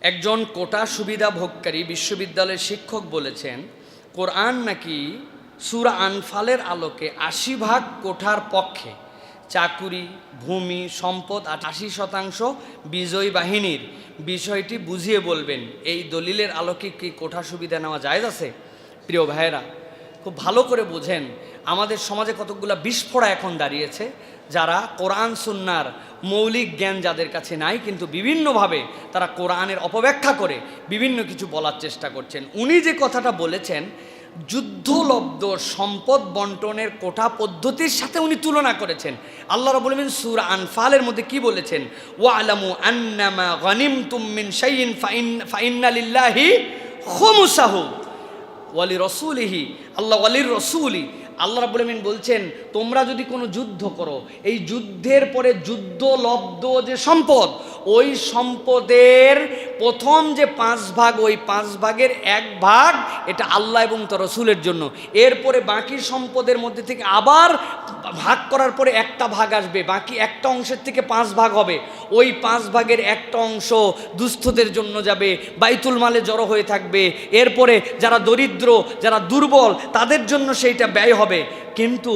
একজন কোটা সুবিধা ভোগকারী বিশ্ববিদ্যালয়ের শিক্ষক বলেছেন, কোরআন নাকি সূরা আনফালের আলোকে ৮০% কোঠার পক্ষে, চাকুরি, ভূমি, সম্পদ ৮০% বিজয়ী বাহিনীর। বিষয়টি বুঝিয়ে বলবেন, এই দলিলের আলোকে কি কোঠা সুবিধা নেওয়া জায়েজ আছে? প্রিয় ভাইয়েরা, খুব ভালো করে বোঝেন, আমাদের সমাজে কতকগুলো বিস্ফোরা এখন দাঁড়িয়েছে, যারা কোরআন সুন্নাহর মৌলিক জ্ঞান যাদের কাছে নাই, কিন্তু বিভিন্নভাবে তারা কোরআনের অপব্যাখ্যা করে বিভিন্ন কিছু বলার চেষ্টা করছেন। উনি যে কথাটা বলেছেন, যুদ্ধলব্ধ সম্পদ বন্টনের কোটা পদ্ধতির সাথে উনি তুলনা করেছেন। আল্লাহ রাব্বুল আলামিন সূরা আনফালের মধ্যে কি বলেছেন? ওয়ালামু আন্নামা গানিমতুম মিন শাইইন ফাইন্না লিল্লাহি খুমুসাহু ওয়ালি রসুলিহি, আল্লাহ ওয়ালির রসুলি। আল্লাহ রাব্বুল আলামিন বলছেন, তোমরা যদি কোনো যুদ্ধ করো, এই যুদ্ধের পরে যুদ্ধলব্ধ যে সম্পদ, ওই সম্পদের প্রথম যে 5 ভাগ, ওই 5 ভাগের 1 ভাগ এটা আল্লাহ এবং তার রসুলের জন্য। এরপরে বাকি সম্পদের মধ্যে থেকে আবার ভাগ করার পরে একটা ভাগ আসবে, বাকি একটা অংশের থেকে 5 ভাগ হবে। ওই 5 ভাগের একটা অংশ দুস্থদের জন্য যাবে, বাইতুল মালে জড়ো হয়ে থাকবে। এরপরে যারা দরিদ্র, যারা দুর্বল, তাদের জন্য সেইটা ব্যয় হবে। কিন্তু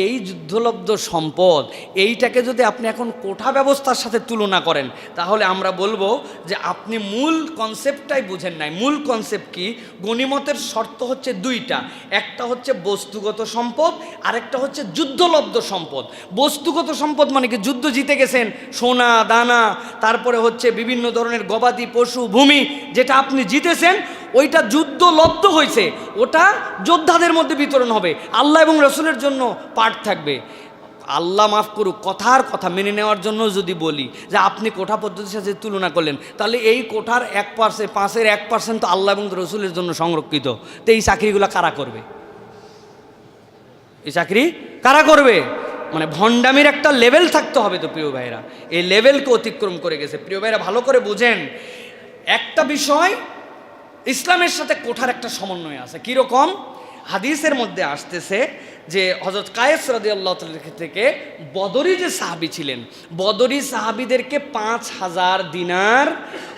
এই যুদ্ধলব্ধ সম্পদ, এইটাকে যদি আপনি এখন কোঠা ব্যবস্থার সাথে তুলনা করেন, তাহলে আমরা বলবো যে আপনি মূল কনসেপ্টটাই বুঝেন নাই। মূল কনসেপ্ট কি? গনিমতের শর্ত হচ্ছে 2টা, একটা হচ্ছে বস্তুগত সম্পদ, আরেকটা হচ্ছে যুদ্ধলব্ধ সম্পদ। বস্তুগত সম্পদ মানে কি? যুদ্ধ জিতে গেছেন, সোনা দানা, তারপরে হচ্ছে বিভিন্ন ধরনের গবাদি পশু, ভূমি, যেটা আপনি জিতেছেন ওইটা যুদ্ধলব্ধ হয়েছে, ওটা যোদ্ধাদের মধ্যে বিতরণ হবে, আল্লাহ এবং রসুলের জন্য পাঠ থাকবে। আল্লাহ মাফ করুক, কথার কথা মেনে নেওয়ার জন্য যদি বলি যে আপনি কোঠা পদ্ধতির সাথে তুলনা করলেন, তাহলে এই কোঠার 1%, 5% তো আল্লাহ এবং রসুলের জন্য সংরক্ষিত। তো এই চাকরিগুলো কারা করবে? এই চাকরি কারা করবে? মানে ভণ্ডামির একটা লেভেল থাকতে হবে তো প্রিয় ভাইরা, এই লেভেলকে অতিক্রম করে গেছে। প্রিয় ভাইরা, ভালো করে বুঝেন, একটা বিষয় ইসলামের সাথে কোঠার একটা সমন্বয় আছে। কীরকম? হাদিসের মধ্যে আসতেছে যে হযরত কায়েস রাদিয়াল্লাহু তাআলা থেকে বদরি যে সাহাবী ছিলেন, বদরি সাহাবীদেরকে 5000 দিনার,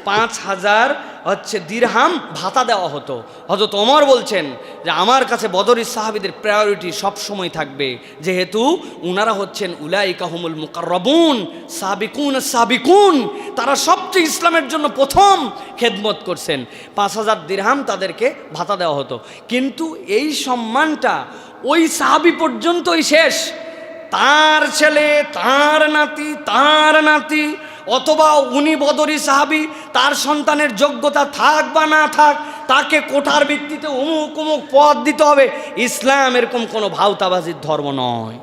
5000 দিরহাম ভাতা দেওয়া হতো। হযরত ওমর বলছেন যে আমার কাছে বদরি সাহাবীদের প্রায়োরিটি সবসময় থাকবে, যেহেতু উনারা হচ্ছেন উলাইকা হুমুল মুকাররাবুন সাবিকুন সাবিকুন, তারা সবচেয়ে ইসলামের জন্য প্রথম খেদমত করছেন। 5000 দিরহাম তাদেরকে ভাতা দেওয়া হতো। কিন্তু এই সম্মানটা ওই সাহাবী পর্যন্তই শেষ। তার ছেলে, তার নাতি, তার নাতি, অথবা উনি বদরি সাহাবী, তার সন্তানের যোগ্যতা থাক বা না থাক, তাকে কোঠার ভিত্তিতে অমুক অমুক পদ দিতে হবে। ইসলাম এরকম কোনো ভাওতাবাজির ধর্ম নয়।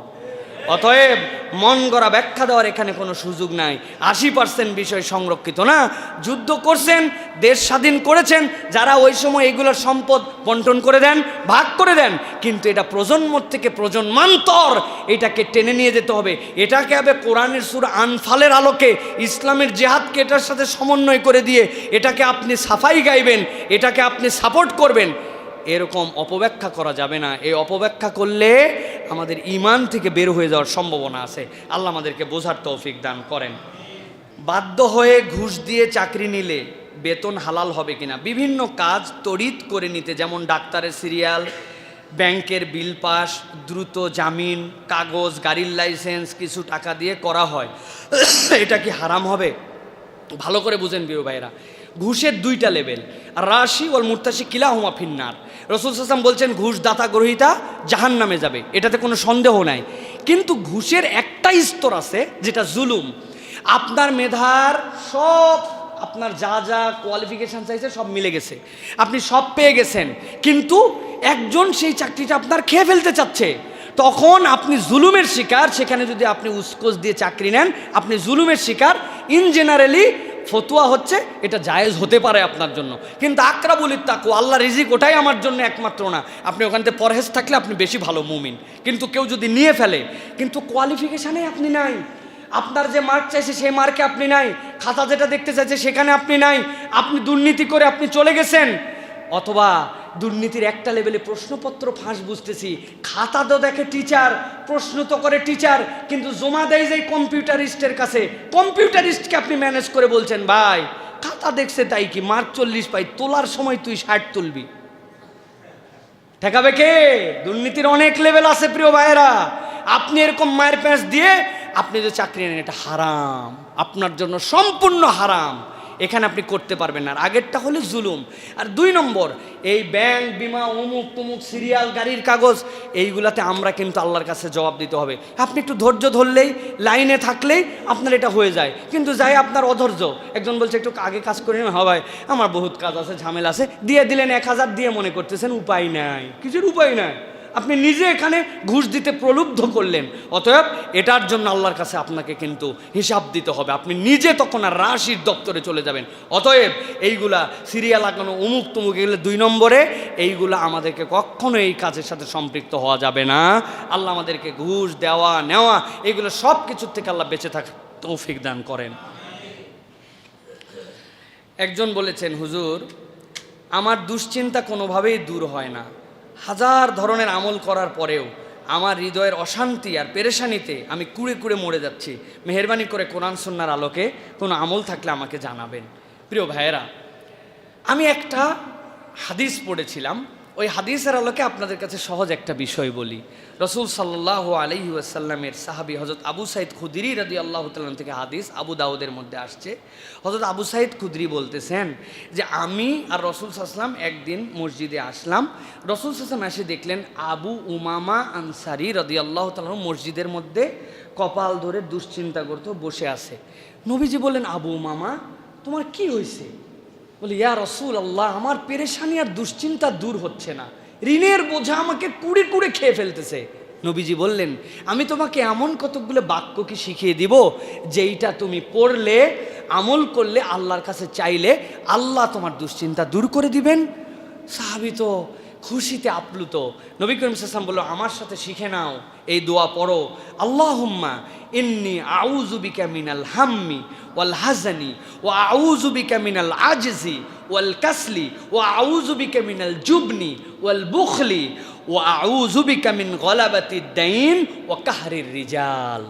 অতএব মন গড়া ব্যাখ্যা দেওয়ার এখানে কোনো সুযোগ নাই। 80% বিষয় সংরক্ষিত না। যুদ্ধ করছেন, দেশ স্বাধীন করেছেন, যারা ওই সময় এইগুলোর সম্পদ বন্টন করে দেন, ভাগ করে দেন, কিন্তু এটা প্রজন্ম থেকে প্রজন্মান্তর এটাকে টেনে নিয়ে যেতে হবে। এটাকে হবে কোরআনের সূরা আনফালের আলোকে ইসলামের জিহাদকে এটার সাথে সমন্বয় করে দিয়ে এটাকে আপনি সাফাই গাইবেন, এটাকে আপনি সাপোর্ট করবেন, এরকম অপব্যাখ্যা করা যাবে না। এই অপব্যাখ্যা করলে আমাদের ঈমান থেকে বের হয়ে যাওয়ার সম্ভাবনা আছে। আল্লাহ আমাদেরকে বোঝার তৌফিক দান করেন। বাধ্য হয়ে ঘুষ দিয়ে চাকরি নিলে বেতন হালাল হবে কিনা? বিভিন্ন কাজ তড়িৎ করে নিতে, যেমন ডাক্তারের সিরিয়াল, ব্যাংকের বিল পাস, দ্রুত জামিন, কাগজ, গাড়ির লাইসেন্স কিছু টাকা দিয়ে করা হয়, এটা কি হারাম হবে? ভালো করে বুঝেন প্রিয় ভাইরা, ঘুষের 2টা লেভেল, রাশি ওয়াল মুরতাশি কিলাহুমা ফিন্নার। রাসূল সাল্লাল্লাহু আলাইহি ওয়াসাল্লাম বলছেন ঘুষদাতা গ্রহীতা জাহান্নামে যাবে, এটাতে কোনো সন্দেহ নাই। কিন্তু ঘুষের একটা স্তর আছে যেটা জুলুম। আপনার মেধার সব, আপনার যা যা কোয়ালিফিকেশান চাইছে সব মিলে গেছে, আপনি সব পেয়ে গেছেন, কিন্তু একজন সেই চাকরিটা আপনার খেয়ে ফেলতে চাচ্ছে, তখন আপনি জুলুমের শিকার। সেখানে যদি আপনি উস্কোস দিয়ে চাকরি নেন, আপনি জুলুমের শিকার। ইন জেনারেলি ফতোয়া হচ্ছে এটা জায়েজ হতে পারে আপনার জন্য, কিন্তু আকরাবুল ইত্তাকওয়া, আল্লাহ রিজিক ওটাই আমার জন্য একমাত্র না। আপনি ওখান থেকে পরহেজ থাকলে আপনি বেশি ভালো মুমিন। কিন্তু কেউ যদি নিয়ে ফেলে, কিন্তু কোয়ালিফিকেশানে আপনি নাই, আপনার যে মার্ক চাইছে সেই মার্কে আপনি নাই, খাতা যেটা দেখতে চাইছে সেখানে আপনি নাই, আপনি দুর্নীতি করে আপনি চলে গেছেন, অথবা দুর্নীতির একটা লেভেলে প্রশ্নপত্র ফাঁস, বুঝতেছি, খাতা তো দেখে টিচার, প্রশ্ন তো করে টিচার, কিন্তু জমা দেয় যে কম্পিউটারিস্টের কাছে, কম্পিউটারিস্টকে আপনি ম্যানেজ করে বলছেন ভাই খাতা দেখছে তাই কি, মার্ক 40 পাই, তোলার সময় তুই 60 তুলবি, ঠেকাবে কে? দুর্নীতির অনেক লেভেল আছে প্রিয় ভাইয়েরা। আপনি এরকম মায়ের প্যাঁচ দিয়ে আপনি যে চাকরি নেন, এটা হারাম, আপনার জন্য সম্পূর্ণ হারাম, এখানে আপনি করতে পারবেন না। আর আগেরটা হলে জুলুম। আর 2 নম্বর, এই ব্যাংক বিমা অমুক তুমুক সিরিয়াল গাড়ির কাগজ, এইগুলাতে আমরা কিন্তু আল্লাহর কাছে জবাব দিতে হবে। আপনি একটু ধৈর্য ধরলেই, লাইনে থাকলেই আপনার এটা হয়ে যায়, কিন্তু যাই আপনার অধৈর্য। একজন বলছে একটু আগে কাজ করে নেন, হয় আমার বহুত কাজ আছে, ঝামেলা আছে, দিয়ে দিলেন 1000, দিয়ে মনে করতেছেন উপায় নাই, কিছুর উপায় নাই। আপনি নিজে এখানে ঘুষ দিতে প্রলুব্ধ করলেন। অতএব এটার জন্য আল্লাহর কাছে আপনাকে কিন্তু হিসাব দিতে হবে। আপনি নিজে তখন আর রাশির দপ্তরে চলে যাবেন। অতএব এইগুলা সিরিয়াল লাগানো অমুক তুমুক, এগুলো 2 নম্বরে, এইগুলা আমাদেরকে কখনো এই কাজের সাথে সম্পৃক্ত হওয়া যাবে না। আল্লাহ আমাদেরকে ঘুষ দেওয়া নেওয়া এগুলো সব কিছুর থেকে আল্লাহ বেঁচে থাকার তৌফিক দান করেন। একজন বলেছেন, হুজুর আমার দুশ্চিন্তা কোনোভাবেই দূর হয় না, 1000 ধরনের আমল করার পরেও আমার হৃদয়ের অশান্তি আর পেরেশানিতে আমি কুড়ে কুড়ে মরে যাচ্ছি, মেহেরবানি করে কোরআন সুন্নাহর আলোকে কোনো আমল থাকলে আমাকে জানাবেন। প্রিয় ভাইয়েরা, আমি একটা হাদিস পড়েছিলাম, ওই হাদিসের আলোকে আপনাদের কাছে সহজ একটা বিষয় বলি। রসুল সাল্লাল্লাহু আলাইহি ওয়াসাল্লামের সাহাবী হযরত আবু সাঈদ খুদরি রাদিয়াল্লাহু তাআলা থেকে হাদিস, আবু দাউদের মধ্যে আসছে। হযরত আবু সাঈদ খুদরি বলতেছেন যে আমি আর রসুল সাল্লাল্লাহু আলাইহি ওয়াসাল্লাম একদিন মসজিদে আসলাম। রসুল সাল্লাল্লাহু আলাইহি ওয়াসাল্লাম এসে দেখলেন আবু উমামা আনসারী রাদিয়াল্লাহু তাআলা মসজিদের মধ্যে কপাল ধরে দুশ্চিন্তা করতে বসে আছে। নবীজি বললেন, আবু উমামা তোমার কি হয়েছে? বলে, ইয়া রাসূলুল্লাহ, আমার পেরেশানি আর দুশ্চিন্তা দূর হচ্ছে না, ঋণের বোঝা আমাকে কুড়ে কুড়ে খেয়ে ফেলতেছে। নবীজি বললেন, আমি তোমাকে এমন কতকগুলো বাক্য কি শিখিয়ে দিব, যেইটা তুমি পড়লে, আমল করলে, আল্লাহর কাছে চাইলে আল্লাহ তোমার দুশ্চিন্তা দূর করে দিবেন। সাহাবী তো খুশিতে আপ্লুত। নবী করিম সাল্লাল্লাহু আলাইহি ওয়াসাল্লাম বলল, আমার সাথে শিখে নাও, এই দোয়া পড়ো, আল্লাহুম্মা ইন্নী আউযু বিকা মিনাল হাম্মি ওয়াল হাজানি ওয়া আউযু বিকা মিনাল আজজি ওয়াল কাসলি ওয়া আউযু বিকা মিনাল জুবনি ওয়াল বুখলি ওয়া আউযু বিকা মিন গলাবাতিদ দাইন ওয়া কাহরির রিজাল।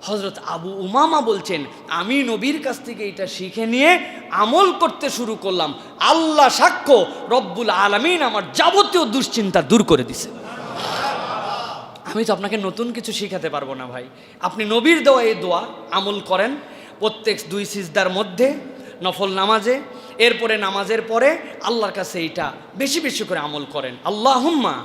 হযরত আবু উমামা বলছেন, আমি নবীর কাছ থেকে এটা শিখে নিয়ে আমল করতে শুরু করলাম। আল্লাহ সাক্ষ্য, রব্বুল আলামিন আমার যাবতীয় দুশ্চিন্তা দূর করে দিছে। আমি তো আপনাকে নতুন কিছু শিখাতে পারবো না ভাই। আপনি নবীর দেওয়া এই দোয়া আমল করেন প্রত্যেক 2 সিজদার মধ্যে, নফল নামাজে, এরপরে নামাজের পরে আল্লাহর কাছে এইটা বেশি বেশি করে আমল করেন। আল্লাহুম্মা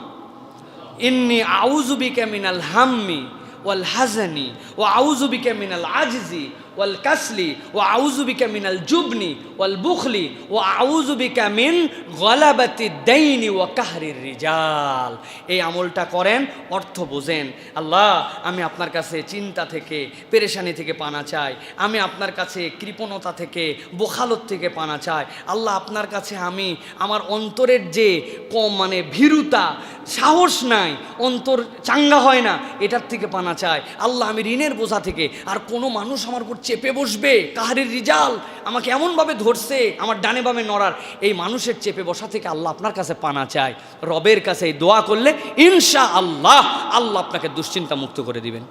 ইন্নী আউযু বিকা মিনাল হাম্মি ওয়াল হাজানি ওয়া আউযু বিকা মিনাল আজজি ওয়াল কাসলি ওয়া আউযু বিকা মিনাল জুবনি ওয়াল বুখলি ওয়া আউযু বিকা মিন গলাবাতিদ দাইনি ওয়া কাহরির রিজাল। এই আমলটা করেন, অর্থ বোঝেন। আল্লাহ, আমি আপনার কাছে চিন্তা থেকে, পেরেশানি থেকে পানা চাই, আমি আপনার কাছে কৃপণতা থেকে, বোখালত থেকে পানা চাই। আল্লাহ, আপনার কাছে আমি আমার অন্তরের যে ভীরুতা, সাহস নাই, অন্তর চাঙ্গা হয় না, এটার থেকে পানা চাই। আল্লাহ, আমি ঋণের বোঝা থেকে, আর কোনো মানুষ আমার উপর চেপে বসবে, কাহারির রিজাল, আমাকে এমনভাবে ধরছে আমার ডানে বামে নড়ার, এই মানুষের চেপে বসা থেকে আল্লাহ আপনার কাছে পানা চাই। রবের কাছে এই দোয়া করলে ইনশাআল্লাহ আল্লাহ আপনাকে দুশ্চিন্তা মুক্ত করে দিবেন।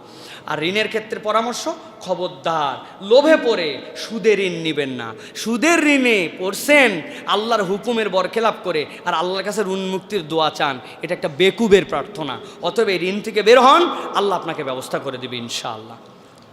আর ঋণের ক্ষেত্রে পরামর্শ, খবরদার লোভে পড়ে সুদের ঋণ নেবেন না। সুদের ঋণে পড়ছেন আল্লাহর হুকুমের বরখেলাপ করে, আর আল্লাহর কাছে ঋণ মুক্তির দোয়া চান, এটা একটা বেকুবের প্রার্থনা। অতএব এই ঋণ থেকে বের হন, আল্লাহ আপনাকে ব্যবস্থা করে দিবে ইনশাআল্লাহ।